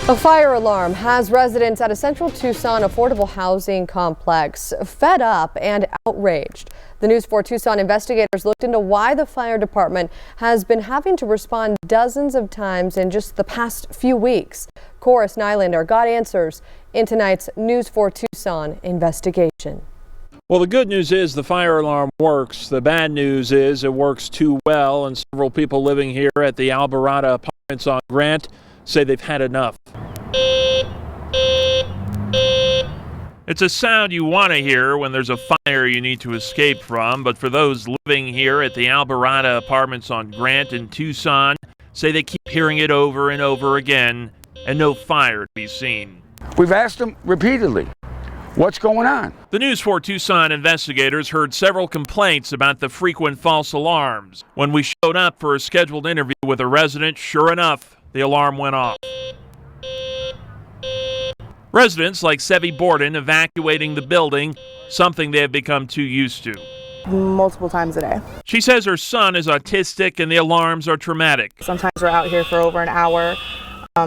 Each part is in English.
A fire alarm has residents at a central Tucson affordable housing complex fed up and outraged. The N4 Tucson investigators looked into why the fire department has been having to respond dozens of times in just the past few weeks. Chorus Nylander got answers in tonight's N4 Tucson investigation. Well, the good news is the fire alarm works. The bad news is it works too well, and several people living here at the Alvarado Apartments on Grant say they've had enough. It's a sound you want to hear when there's a fire you need to escape from, but for those living here at the Alvarado Apartments on Grant in Tucson, say they keep hearing it over and over again and no fire to be seen. We've asked them repeatedly, what's going on? The N4 Tucson investigators heard several complaints about the frequent false alarms. When we showed up for a scheduled interview with a resident, sure enough, the alarm went off. Residents like Sevi Borden evacuating the building, something they have become too used to. Multiple times a day. She says her son is autistic and the alarms are traumatic. Sometimes we're out here for over an hour,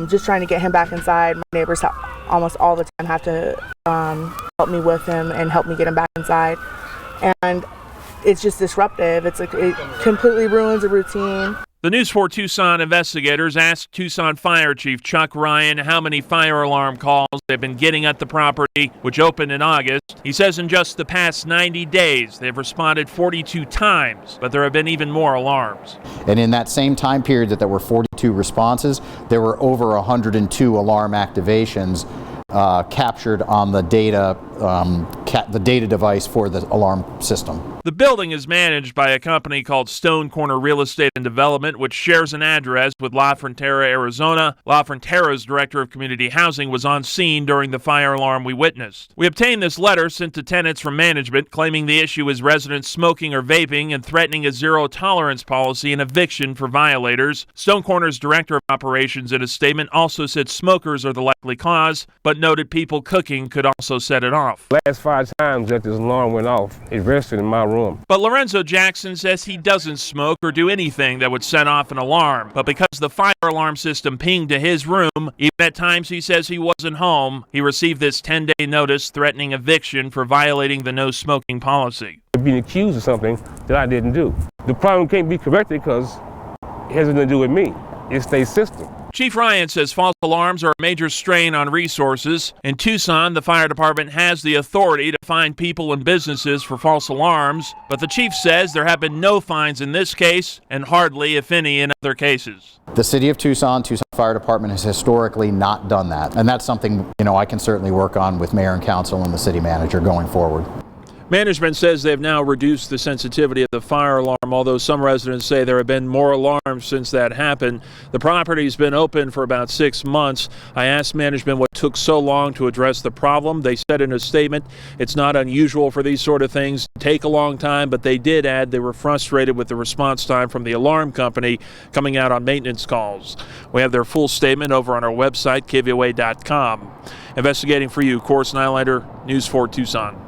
just trying to get him back inside. My neighbors almost all the time have to help me with him and help me get him back inside. And it's just disruptive. It completely ruins a routine. The N4 Tucson investigators asked Tucson Fire Chief Chuck Ryan how many fire alarm calls they've been getting at the property, which opened in August. He says in just the past 90 days, they've responded 42 times, but there have been even more alarms. And in that same time period that there were 42 responses, there were over 102 alarm activations captured on the data device for the alarm system. The building is managed by a company called Stone Corner Real Estate and Development, which shares an address with La Frontera, Arizona. La Frontera's director of community housing was on scene during the fire alarm we witnessed. We obtained this letter sent to tenants from management claiming the issue is residents smoking or vaping and threatening a zero-tolerance policy and eviction for violators. Stone Corner's director of operations in a statement also said smokers are the likely cause, but noted people cooking could also set it off. Last 5 times that this alarm went off, it registered in my room. But Lorenzo Jackson says he doesn't smoke or do anything that would set off an alarm. But because the fire alarm system pinged to his room, even at times he says he wasn't home, he received this 10-day notice threatening eviction for violating the no smoking policy. Being accused of something that I didn't do. The problem can't be corrected because it has nothing to do with me. It's their system. Chief Ryan says false alarms are a major strain on resources. In Tucson, the fire department has the authority to fine people and businesses for false alarms, but the chief says there have been no fines in this case and hardly, if any, in other cases. The city of Tucson Fire Department has historically not done that, and that's something I can certainly work on with mayor and council and the city manager going forward. Management says they've now reduced the sensitivity of the fire alarm, although some residents say there have been more alarms since that happened. The property's been open for about 6 months. I asked management what took so long to address the problem. They said in a statement it's not unusual for these sort of things to take a long time, but they did add they were frustrated with the response time from the alarm company coming out on maintenance calls. We have their full statement over on our website, KVOA.com. Investigating for you, Chorus Nylander, N4 Tucson.